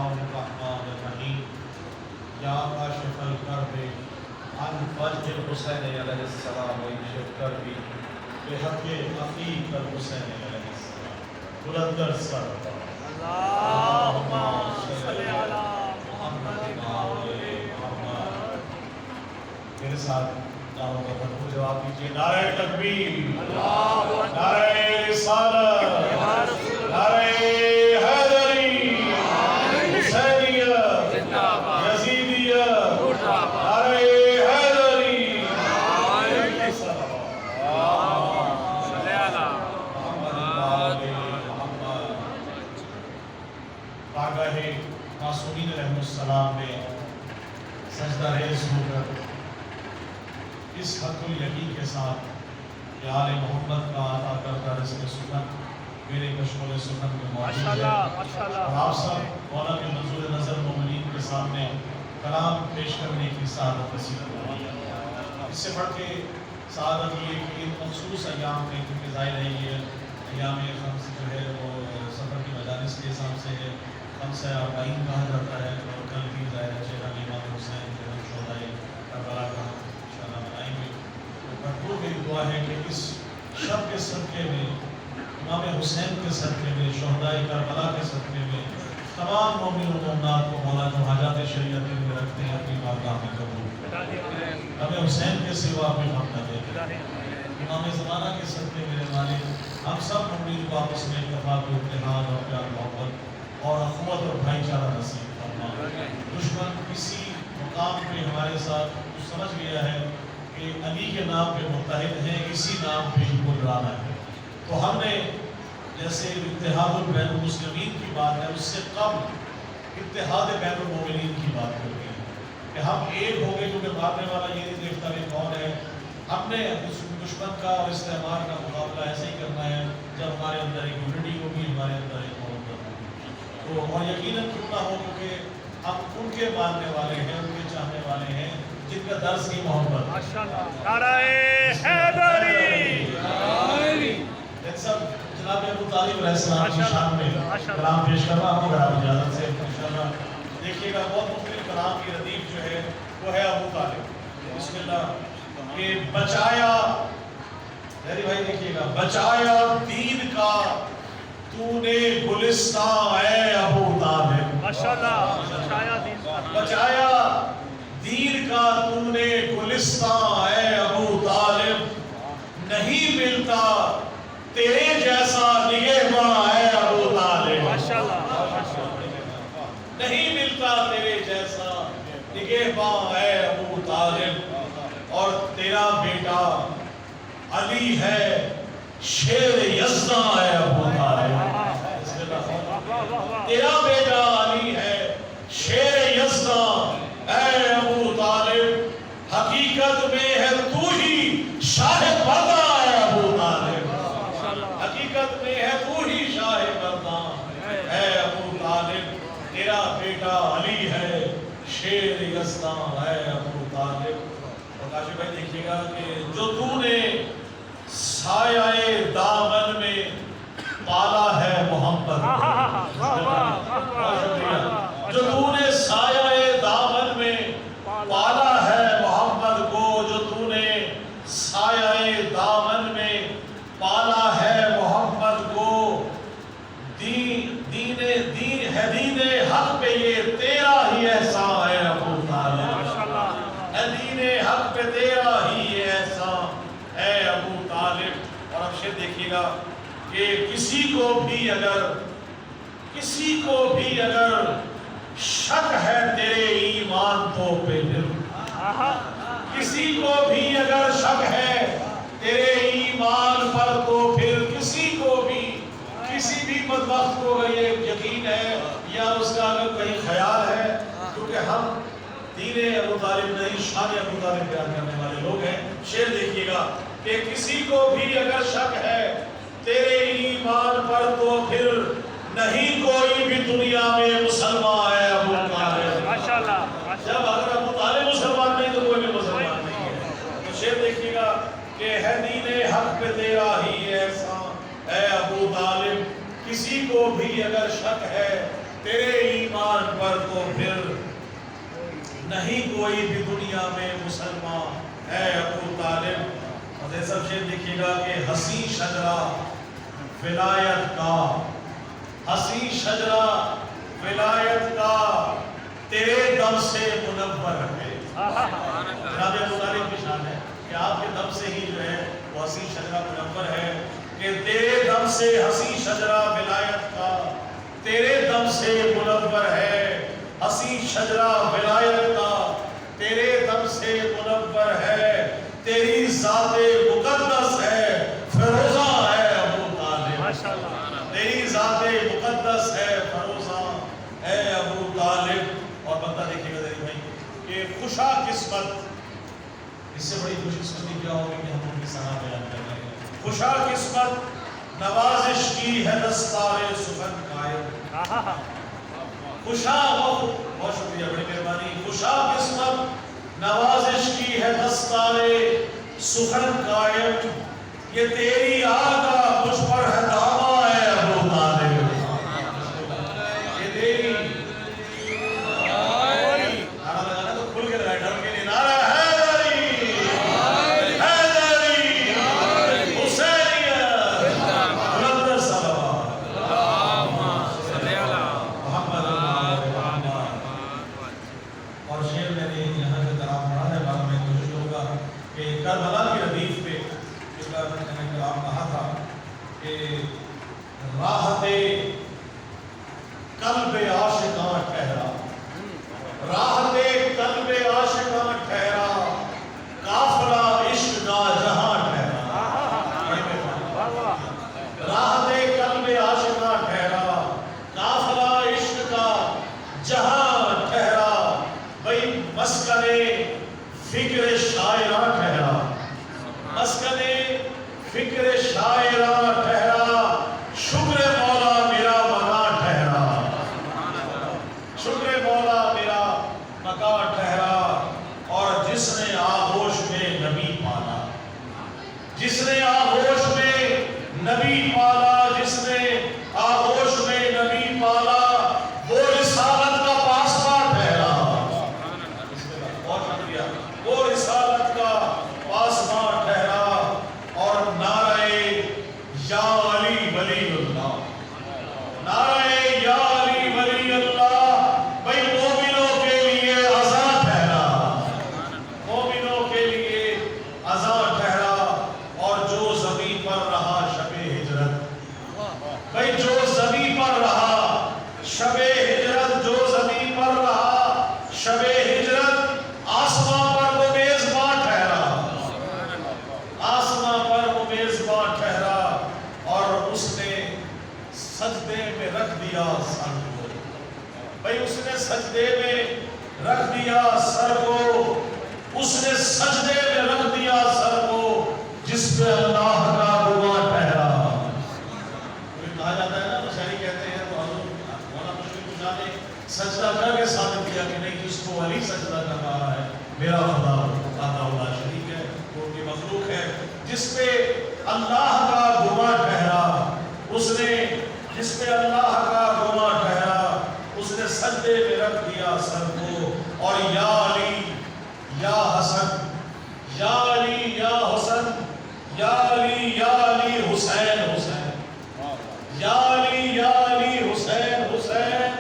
الرحمن الرحیم یا کاشف الکرب عن فرج الحسین علیہ السلام ویکشف کربی بحق عقیق الحسین علیہ السلام بلندر سر اللہم صلی علی محمد وعلی محمد. میرے ساتھ دعوت کا بھرپور جواب دیجیے. نعرہ تکبیر، نعرہ رسالت، نعرہ حیدری، حسینیہ، یزیدیہ، نعرہ حیدری، صلی علی محمد. پاگاہ معصومین علیہ السلام میں سجدہ ریز ہو کر اس حق الیقین کے ساتھ کہ آل محمد کا عطا کردہ رزق سنت میرے کشمول سنت میں موجود ہے، اور آپ سب مولا کے منظور نظر مومنین کے سامنے کلام پیش کرنے کی سعادت نصیب فرمائے. اس سے بڑھ کے سعادت یہ کہ ان مخصوص ایام میں کیونکہ ظاہر ہے یہ ایام خمس جو ہے وہ سفر کی مجالس کے حساب سے ہے، خمس 40 کہا جاتا ہے، اور کل بھی ظاہر ہے چہرہ امام حسین جو ہے شہدائے کربلا کا انشاءاللہ منائیں گے. تو بھرپور میری دعا ہے کہ اس شب کے صدقے میں، امام حسین کے صدقے میں، شہدائے کربلا کے صدقے میں تمام مومن و مومنات کو مولا جو حاجات شریعت میں رکھتے ہیں اپنی بارگاہ میں قبول ہمیں حسین کے سوا اپنی غم نہ دے. امام زمانہ کے صدقے میرے مالک ہم سب مومنین کو آپس میں اتفاق و اتحاد اور پیار محبت اور اخوت اور بھائی چارہ نصیب فرما. دشمن کسی مقام پہ ہمارے ساتھ کچھ سمجھ گیا ہے کہ علی کے نام پہ متحد ہیں، اسی نام پہ ہی کو لڑانا ہے. تو ہم نے جیسے اتحاد بین المسلمین کی بات ہے، اس سے قبل اتحاد بین المومنین کی بات کرتے ہیں کہ ہم ایک ہو گئے، کیونکہ مارنے والا یہ نہیں دیکھتا کہ کون ہے. ہم نے دشمن کا اور استعمار کا مقابلہ ایسے ہی کرنا ہے جب ہمارے اندر ایک یونٹی ہوگی، ہمارے اندر ایک محبت ہوگی. تو اور یقیناً کیوں نہ ہو، کیونکہ ہم ان کے ماننے والے ہیں، ان کے چاہنے والے ہیں جن کا درس کی محبت. نعرہ حیدری. سب جناب ابو طالب علیہ السلام کی شان میں کلام پیش کر رہا ہوں اگر آپ اجازت سے انشاءاللہ. دیکھیے گا بہت مختلف کلام کی ردیف جو ہے وہ ہے ابو طالب. بسم اللہ. کہ بچایا، میری بھائی دیکھیے گا، بچایا دین کا تو نے گلستان اے ابو طالب. ماشاءاللہ. بچایا دین کا تو نے گلستان اے ابو طالب. نہیں ملتا تیرے جیسا نگہباں اے ابو طالب. نہیں ملتا تیرے جیسا نگہباں اے ابو طالب. اور تیرا بیٹا علی ہے شیر یزداں اے ابو طالب. تیرا بیٹا علی ہے شیر یزداں اے ابو طالب. حقیقت میں ہے تو ہی شاہ برداں اے ابو طالب. حقیقت میں ہے تو ہی شاہ برداں اے ابو طالب. تیرا بیٹا علی ہے شیر یزداں اے ابو طالب. اور کاشف بھائی دیکھیے گا کہ جو تو نے سایہ دامن میں پالا ہے محمد کو. جو تو نے سایہ دامن میں پالا ہے محمد کو. جو تو نے سایہ دامن میں پالا ہے محمد کو. دین حق پہ یہ تیرا ہی احسان ہے ابو طالب. دین حق پہ تیرا ہی احسان ہے ابو طالب. اور اب شیر دیکھیے گا کہ کسی کو بھی اگر شک ہے تیرے ایمان تو پہ پھر. کسی کو بھی اگر شک ہے تیرے ایمان پر تو پھر کسی کو بھی، کسی بھی بدبخت کو اگر یہ یقین ہے یا اس کا اگر کہیں خیال ہے، کیونکہ ہم دین ابو طالب نہیں شان ابو طالب بیان کرنے والے لوگ ہیں. شعر دیکھیے گا کہ کسی کو بھی اگر شک ہے تیرے ایمان پر تو پھر نہیں کوئی بھی دنیا میں مسلمان ہے ابو طالب. جب اگر ابو طالب مسلمان نہیں تو کوئی بھی مسلمان نہیں ہے. تو شعر دیکھیے گا کہ ہے دین حق پہ تیرا ہی احسان اے ابو طالب. کسی کو بھی اگر شک ہے تیرے ایمان اکبر تو پھر نہیں کوئی بھی دنیا میں مسلمان اے ابو طالب۔ اور سب شیر دیکھیے گا کہ حسین شجرہ ولایت کا، حسین شجرہ ولایت کا تیرے دم سے منور ہے۔ جناب ابو طالب کی شان ہے کہ آپ کے دم سے ہی جو ہے وہ حسین شجرہ منور ہے، کہ تیرے دم سے حسین شجرہ ولایت کا تیرے دم سے منور ہے، حسین شجرہ ولایت کا تیرے دم سے منور ہے، تیری ذات مقدس ہے فیروزہ ہے ابو طالب، تیری ذات مقدس ہے فیروزہ ہے ابو طالب۔ اور بندہ دیکھیے گا میرے بھائی کہ خوشا قسمت، اس سے بڑی خوش قسمتی کیا ہوگی کہ ہم ان کی ثنا بیان کر رہے ہیں۔ خوشا قسمت نوازش کی ہے دستار سخن قائم، خوشا بہت شکریہ بڑی مہربانی، خوشا قسمت نوازش کی ہے دستار سخن قائم، یہ تیری آقا مجھ پر ہے دعویٰ ہے ابو طالب، یہ تیری نعرہ لگانا تو کھل کے لگائے ڈر کے لیے، نعرہ حیدری حیدری حسینیت بلند صلوات محمد۔ اور شعر میں نے یہاں سے کلام پڑھا ہے، بعد میں کوشش کروں گا کہ کربلا کی ردیف پہ اس بار میں نے کلام کہا تھا کہ راحت قلب عاشقاں ٹھہرا، راحت قلب عاشقاں ٹھہرا، قافلہ عشق کا جہاں ٹھہرا، راحت قلب عاشقاں ٹھہرا، قافلہ عشق کا جہاں ٹھہرا، بھئی مسکن فکر شاعراں ٹھہرا، مسکن فکر شاعراں ٹھہرا، شکر مولا میرا مکان ٹھہرا، شکر مولا میرا مکان ٹھہرا۔ اور جس نے آغوش میں نبی پالا، جس نے آغوش میں نبی پالا، جس نے آغوش میں نبی پالا، وہ رسالت کا پاسبان ٹھہرا، بہت شکریہ، وہ رسالت کا پاسبان ٹھہرا۔ اور نعرہ یا علی ولی اللہ، نعرہ یا علی ولی اللہ، بھئی مومنوں کے لیے اذان ٹھہرا، مومنوں کے لیے اذان ٹھہرا۔ اور جو زمین پر رہا شب ہجرت، بھئی جو زمین پر رہا شب ہجرت، جو زمین پر رہا شب ہجرت، آسمان پر وہ میزبان ٹھہرا، آسمان پر وہ میزبان ٹھہرا۔ اور اس نے سجدے میں رکھ دیا سر کو، بھئی اس نے سجدے میں رکھ دیا سر کو، اس نے سجدے میں رکھ دیا سر کو، جس پہ اللہ کا گواہ ٹھہرا۔ کہا جاتا ہے نا، تو شاعری کہتے ہیں تو حضور مولانا مشفق اللہ نے سجدہ کر کے ثابت کیا کہ نہیں، جس کو علی سجدہ کر رہا ہے میرا خدا اللہ شریک ہے، وہ ان کی مخلوق ہے، جس پہ اللہ کا گواہ ٹھہرا، اس نے جس پہ اللہ کا گواہ ٹھہرا، اس نے سجدے میں رکھ دیا سر کو۔ اور یا علی یا حسن، یا علی یا حسن، یا علی یا علی حسین حسین، یا علی یا علی حسین حسین،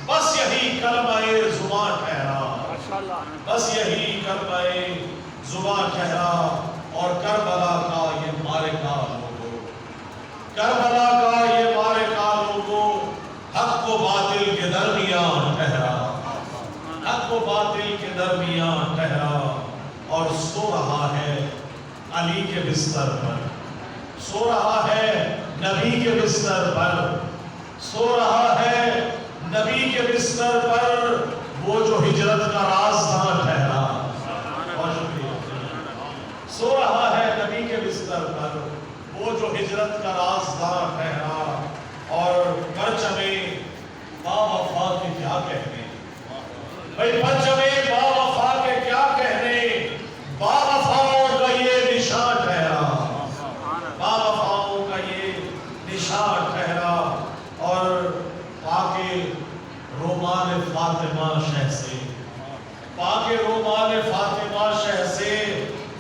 بس یہی کلمہ زبان ٹھہرا، بس یہی کلمہ زبان ٹھہرا۔ اور کربلا کا یہ معرکہ لوگو، کربلا کا یہ معرکہ لوگو، حق و باطل کے درمیان ٹھہرا، حق و باطل کے درمیان ٹھہرا۔ اور سو رہا ہے علی کے بستر پر، سو رہا ہے نبی کے بستر پر، سو رہا ہے نبی کے بستر پر، وہ جو ہجرت کا رازداں ٹھہرا۔ بہت شکریہ۔ سو رہا ہے نبی کے بستر پر، وہ جو ہجرت کا رازداں ٹھہرا۔ اور پرچم با وفا کے کیا کہنے، بھئی پرچم با وفا کے کیا کہنے، با وفاؤں کا یہ نشان ٹھہرا، با وفاؤں کا یہ نشان ٹھہرا۔ اور پاک روبہ رومال فاطمہ شہ سے، پاک رومال فاطمہ شہ سے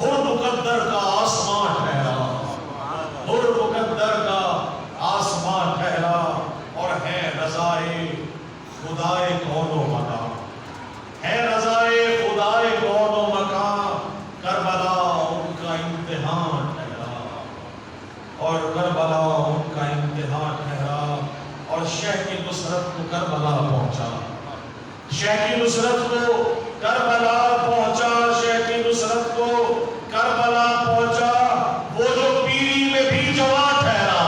ہر مقدر کا آسمان ٹھہرا، ہر مقدر کا آسمان ٹھہرا، اور ہے رضائے خدائے کون و مکان، ہے رضائے خدائے کون و مکان، کربلا ان کا امتحان ٹھہرا، اور کربلا ان کا امتحان ٹھہرا، اور شہ کی نصرت کو کربلا پہنچا، شہ کی نصرت کو کربلا پہنچا، شہ کی نصرت کو کربلا پہنچا، وہ جو پیری میں بھی جواں ٹھہرا،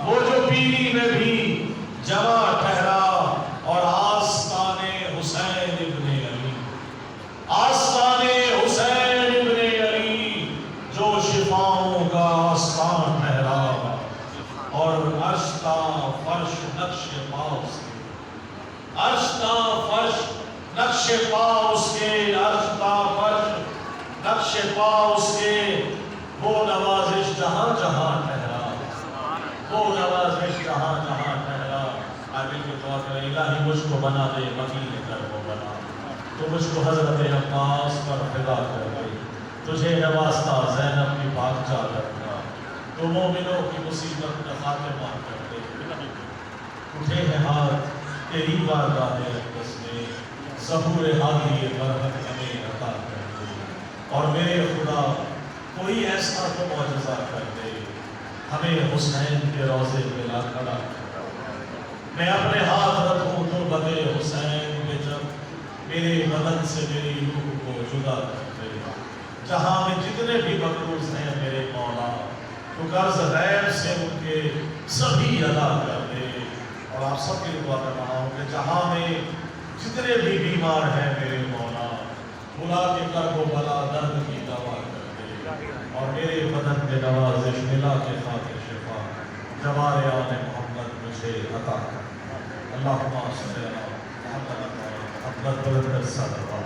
وہ جو پیری میں بھی جواں ٹھہرا، اور آستان حسین ابن علی، آستان حسین ابن علی جو شفاؤں کا آستان ٹھہرا، اور عرش کا فرش نقش پا اس کے، عرش کا فرش نقش پا اس کے، عرش کا فرش نقش پا اس کے، وہ نوازش جہاں جہاں ٹھہرا، وہ نوازش جہاں جہاں ٹھہرا۔ عابد کے دعا کریں الہی مجھ کو بنا دے وکیل کرب و بلا، تو مجھ کو حضرت عباس پر فدا کر دے، تجھے ہے واسطہ زینب کی پاک چادر کا، تو مومنوں کی مصیبت کا خاتمہ کر دے، اٹھے ہیں ہاتھ تیری بارگاہ اقدس میں، ظہور حالی برحق ہمیں عطا کر دے، اور میرے خدا کوئی ایسا تو معجزہ کر دے، ہمیں حسین کے روضے پہ لا کھڑا کر، میں اپنے ہاتھ رکھوں تو بدے حسین پہ جب میرے بدن سے میری روح کو جدا کر دے، جہاں میں جتنے بھی مقروض ہیں میرے مولا، تو قرض غیب سے ان کے سبھی ادا کر دے، اور آپ سب کی دعا کر رہا ہوں کہ جہاں میں جتنے بھی بیمار ہیں میرے مولا، بلا کے کرب و بلا درد کی دوا کر دے، اور میرے بدن میں نوازش ملا کے خاطر شفا، جوار آل محمد مجھے عطا کر، اللہم صلی اللہ محمد بلند صدقہ